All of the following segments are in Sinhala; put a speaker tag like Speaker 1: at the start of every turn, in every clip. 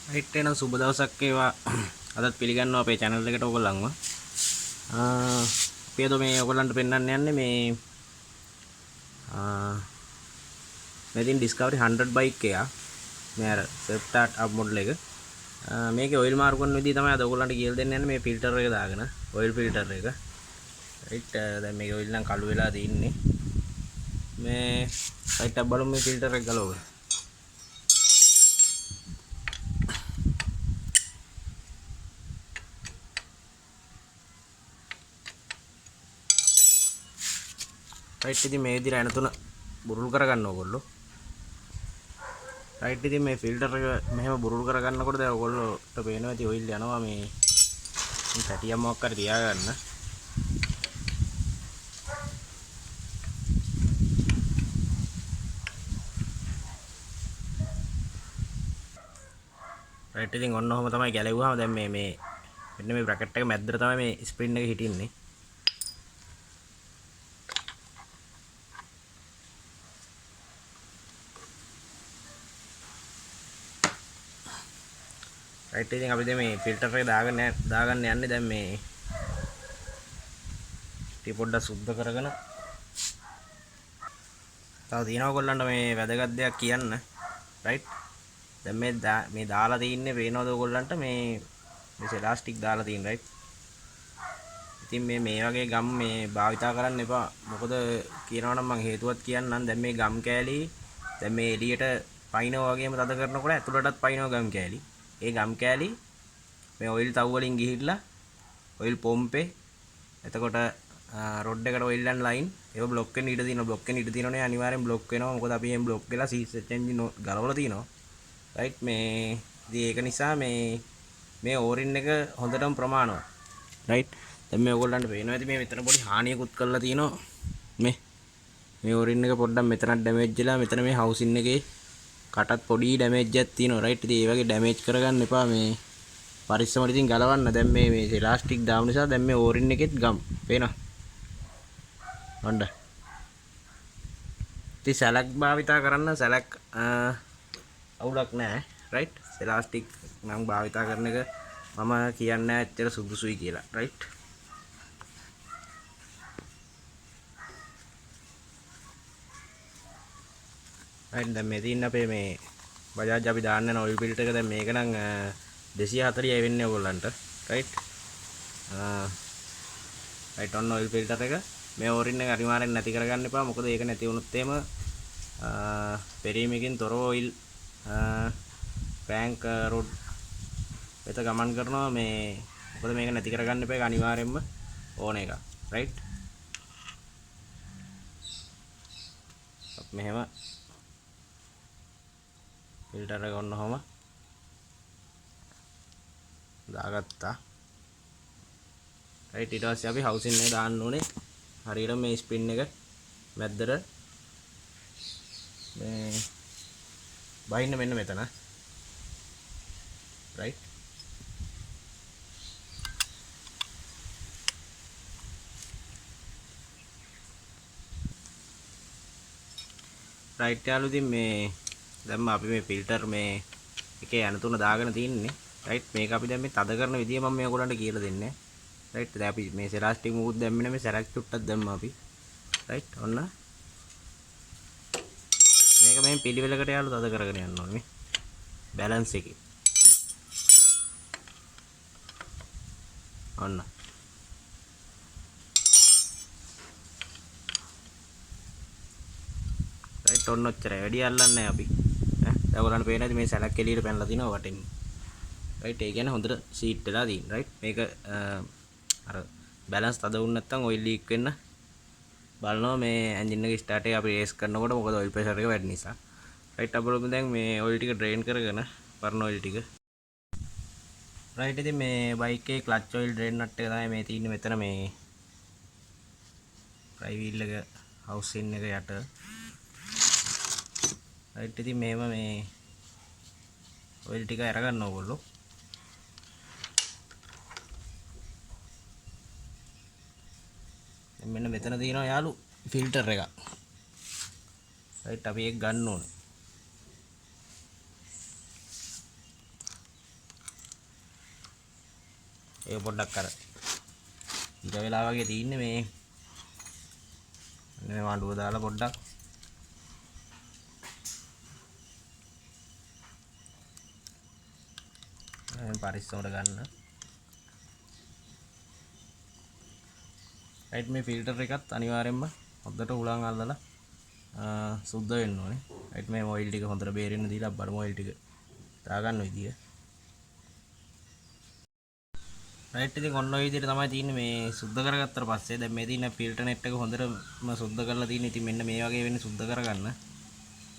Speaker 1: රයිට් එහෙනම් සුබ දවසක් වේවා. අදත් පිළිගන්නවා අපේ channel එකට ඔයගොල්ලන්ව. අපි අද මේ ඔයගොල්ලන්ට පෙන්වන්න යන්නේ මේ Discovery 100 bike එක. මේ අර self start up model එක. මේකේ oil මාරු කරන විදිහ තමයි අද ඔයගොල්ලන්ට කියලා දෙන්න යන්නේ මේ filter එක දාගෙන. oil filter එක. රයිට් දැන් මේකේ oil නම් කළු වෙලා තියෙන්නේ. මේ රයිට් අප බලමු මේ filter එක ගලවගෙන. රයිට් ඉතින් මේ විදිහට ඇන තුන බුරුල් කරගන්න ඕගොල්ලෝ. රයිට් ඉතින් මේ ෆිල්ටර් එක මෙහෙම බුරුල් කරගන්නකොට දැන් ඔයගොල්ලෝට පේනවා ඇති ඔයිල් යනවා මේ පැටියක් මොකක් හරි තියාගන්න. රයිට් ඉතින් ඔන්න ඔහම තමයි ගැලෙව්වම දැන් මේ මෙන්න මේ බ්‍රැකට් එක මැද්දට තමයි මේ ස්ප්‍රින් එක හිටින්නේ. රයිට් ඉතින් අපි දැන් මේ ෆිල්ටර් එක දාගන්න යන්නේ දැන් මේ ටි පොඩ්ඩක් සුද්ධ කරගෙන තව තියෙනවා ඔයගොල්ලන්ට මේ වැදගත් දෙයක් කියන්න. රයිට් දැන් මේ දාලා තින්නේ පේනවද ඔයගොල්ලන්ට මේ එලාස්ටික් දාලා තියෙන රයිට්. ඉතින් මේ වගේ ගම් මේ භාවිතා කරන්න එපා. මොකද කියනවනම් මම හේතුවක් කියන්නම්. දැන් මේ ගම් කෑලි දැන් මේ එළියට පයින්නවා වගේම තද කරනකොට ඇතුළටත් පයින්නවා ගම් කෑලි. ඒ ගම් කෑලි මේ ඔයිල් තව් වලින් ගිහිල්ලා ඔයිල් පොම්පේ එතකොට රොඩ් එකට ඔයිල් යන ලයින් ඒක බ්ලොක් වෙන්න ඉඩ තියෙනවා. බ්ලොක් වෙන්න ඉඩ තියෙනවනේ අනිවාර්යෙන් බ්ලොක් වෙනවා. මොකද අපි එහෙම බ්ලොක් වෙලා සීසෙට් එන්ජින් ගලවලා තියෙනවා. රයිට් මේ ඉතින් ඒක නිසා මේ ඕරින් එක හොඳටම ප්‍රමාණවත්. රයිට් දැන් මේ ඔයගොල්ලන්ට පේනවා ඇති මේ මෙතන පොඩි හානියකුත් කරලා තියෙනවා. මේ ඕරින් එක පොඩ්ඩක් මෙතනත් ඩැමේජ් වෙලා මෙතන මේ හවුසින් එකේ කටත් පොඩි ඩැමේජ් එකක් තියෙනවා. රයිට් ඉතින් ඒ වගේ ඩැමේජ් කරගන්න එපා. මේ පරිස්සමට ඉතින් ගලවන්න. දැන් මේ එලාස්ටික් දාපු නිසා දැන් මේ ඕරින් එකෙත් ගම් පේනවා. හොඳ. ඉතින් සැලක් භාවිතා කරන්න සැලක් අවුලක් නැහැ. රයිට් එලාස්ටික් නම් භාවිතා කරන එක මම කියන්නේ ඇත්තට සුදුසුයි කියලා. රයිට් රයිට් දැන් මේ තියෙන අපේ මේ බජාජ් අපි දාන්න යන ඔයිල් ෆිල්ටර් එක දැන් මේක නම් 240යි වෙන්නේ ඔයගොල්ලන්ට. රයිට් රයිට් ඔන්න ඔයිල් ෆිල්ටර් එක මේ ඕරින් එක අනිවාර්යෙන් නැති කරගන්න එපා. මොකද ඒක නැති වුණොත් එහෙම පෙරීමකින් තොරව ඔයිල් ටැංක් රොඩ් වෙත ගමන් කරනවා. මේ මොකද මේක නැති කරගන්න එපා. ඒක අනිවාර්යෙන්ම ඕන එක. රයිට් මෙහෙම ෆිල්ටර් එක ඔන්න ඔහම දාගත්තා. රයිට් ඊට පස්සේ අපි හවුසින් එක දාන්න ඕනේ. හරියට මේ ස්ප්‍රින් එක මැද්දට මේ බයින්න මෙන්න මෙතන. රයිට් රයිට් යාළුවෝ ඉතින් මේ දැන් අපි මේ ෆිල්ටර් මේ එකේ යන තුන දාගෙන තින්නේ. රයිට් මේක අපි දැන් මේ තද කරන විදිය මම මේ ඔයගොල්ලන්ට කියලා දෙන්නේ. රයිට් දැන් අපි මේ සෙලාස්ටික් මුකුත් දැම්මේ නැහැ. මේ සැරක් චුට්ටක් දැම්මා අපි. රයිට් ඔන්න මේක මේ පිළිවෙලකට යාළුවෝ තද කරගෙන යන්න ඕනේ. බැලන්ස් එකේ ඔන්න රයිට් ඔන්න ඔච්චරයි. වැඩි අල්ලන්නේ නැහැ අපි. දැන් ඔයගොල්ලන්ට පේන ඇති මේ සැලක් එළියට පැනලා තිනවා වටින්. රයිට් ඒ කියන්නේ හොඳට සීට් වෙලා තියෙන. රයිට් මේක අර බැලන්ස් තද වුණ නැත්නම් ඔයිල් ලීක් වෙන්න බලනවා. මේ එන්ජින් එක ස්ටාර්ට් එක අපි රේස් කරනකොට මොකද ඔයිල් ප්‍රෙෂර් එක වැඩි නිසා. රයිට් අපලුම දැන් මේ ඔයිල් ටික ඩ්‍රේන් කරගෙන පරණ ඔයිල් ටික. රයිට් ඉතින් මේ බයික් එකේ ක්ලච් ඔයිල් ඩ්‍රේන් නට් එක තමයි මේ තියෙන්නේ මෙතන මේ ෆ්‍රයි වීල් එක හවුසින් එක යට. රයිට් ඉතින් මේව මේ ඔයිල් ටික අරගන්න ඕගොල්ලෝ. මෙන්න මෙතන තියෙනවා යාළු ෆිල්ටර් එක. රයිට් අපි ඒක ගන්න ඕනේ. ඒක පොඩ්ඩක් අර ඊට වෙලා වගේ තියෙන්නේ මේ මාඬුව දාලා පොඩ්ඩක් පරිස්සමට ගන්න. රයිට් මේ ෆිල්ටර් එකත් අනිවාර්යෙන්ම හොඳට උලන් අල්ලලා සුද්ධ වෙන්න ඕනේ. රයිට් මේ ඔයිල් ටික හොඳට බේරෙන්න දීලා බරම ඔයිල් ටික දාගන්න විදිය. රයිට් ඉතින් ඔන්න ඔය විදිහට තමයි තියෙන්නේ මේ සුද්ධ කරගත්තට පස්සේ දැන් මේ තියෙන ෆිල්ටර් net එක හොඳටම සුද්ධ කරලා තියෙන්නේ. ඉතින් මෙන්න මේ වගේ වෙන්නේ සුද්ධ කරගන්න.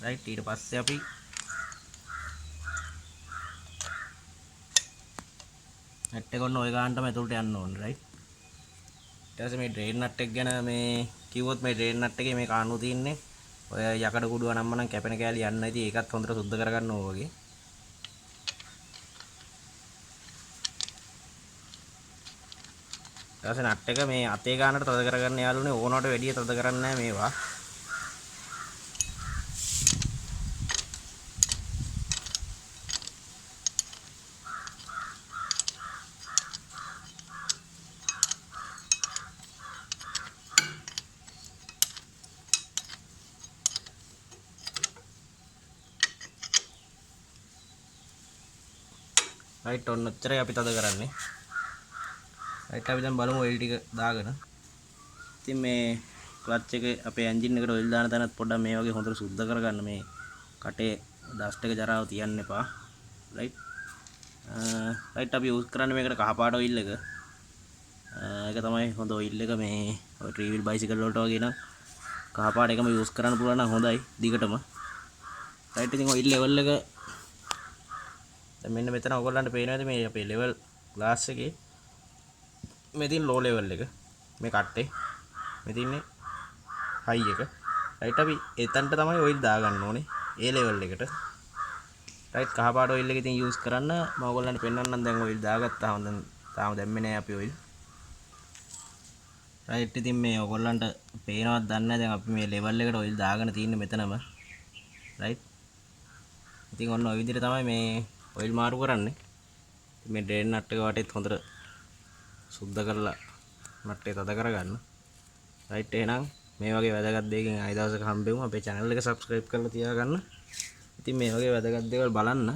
Speaker 1: රයිට් ඊට පස්සේ අපි net එක ඔන්න ඔය ගන්නටම ඇතුළට යන්න ඕනේ. රයිට් ඊට පස්සේ මේ ඩ්‍රේන් නට් එක ගැන මේ කිව්වොත් මේ ඩ්‍රේන් නට් එකේ මේ කාණුව තියෙන්නේ ඔය යකඩ කුඩුව නම්ම නම් කැපෙන කෑලි යන්න. ඉතින් ඒකත් හොඳට සුද්ධ කරගන්න ඕන වගේ. ඊට පස්සේ නට් එක මේ අතේ ගන්නට තද කරගන්න යාළුවනේ. ඕනවට වැඩිය තද කරන්නේ නැහැ මේවා. රයිට් ඔන්න ඔච්චරයි අපි තද කරන්නේ. රයිට් අපි දැන් බලමු ඔයිල් ටික දාගෙන. ඉතින් මේ ක්ලච් එකේ අපේ එන්ජින් එකට ඔයිල් දාන තැනත් පොඩ්ඩක් මේ වගේ හොඳට සුද්ධ කරගන්න. මේ කටේ ඩස්ට් එක ජරාව තියන්න එපා. රයිට් රයිට් අපි යූස් කරන්නේ මේකට කහ පාට ඔයිල් එක. ඒක තමයි හොඳ ඔයිල් එක. මේ ඔය ට්‍රීවිල් බයිසිකල් වලට වගේ නම් කහ පාට එකම යූස් කරන්න පුළුවන් නම් හොඳයි දිගටම. රයිට් ඉතින් ඔයිල් ලෙවල් එක දැන් මෙන්න මෙතන ඔයගොල්ලන්ට පේනවාද මේ අපේ ලෙවල් ග්ලාස් එකේ මේ තියෙන ලෝ ලෙවල් එක මේ කට්ටේ මේ තියෙන්නේ හයි එක. රයිට් අපි එතනට තමයි ඔයිල් දාගන්න ඕනේ ඒ ලෙවල් එකට. රයිට් කහ පාට ඔයිල් එක ඉතින් යූස් කරන්න මම ඔයගොල්ලන්ට පෙන්නන්නම්. දැන් ඔයිල් දාගත්තා. හොඳ තාම දැම්මේ නැහැ අපි ඔයිල්. රයිට් ඉතින් මේ ඔයගොල්ලන්ට පේනවද දන්නේ නැහැ. දැන් අපි මේ ලෙවල් එකට ඔයිල් දාගෙන තියෙන්නේ මෙතනම. රයිට් ඉතින් ඔන්න ඔය විදිහට තමයි මේ ඔයිල් මාරු කරන්නේ. මේ ඩ්‍රේන් නට් එක වටේත් හොඳට සුද්ධ කරලා නට් එක තද කරගන්න. රයිට් එහෙනම් මේ වගේ වැදගත් දෙයකින් ආයෙ දවසක හම්බෙමු. අපේ channel එක subscribe කරලා තියාගන්න. ඉතින් මේ වගේ වැදගත් දේවල් බලන්න.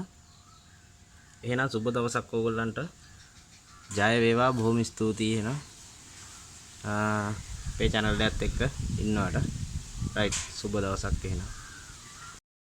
Speaker 1: එහෙනම් සුබ දවසක් ඕගොල්ලන්ට. ජය වේවා. බොහොම ස්තුතියි එහෙනම්. අපේ channel එකත් එක්ක ඉන්නවට. රයිට් සුබ දවසක් එහෙනම්.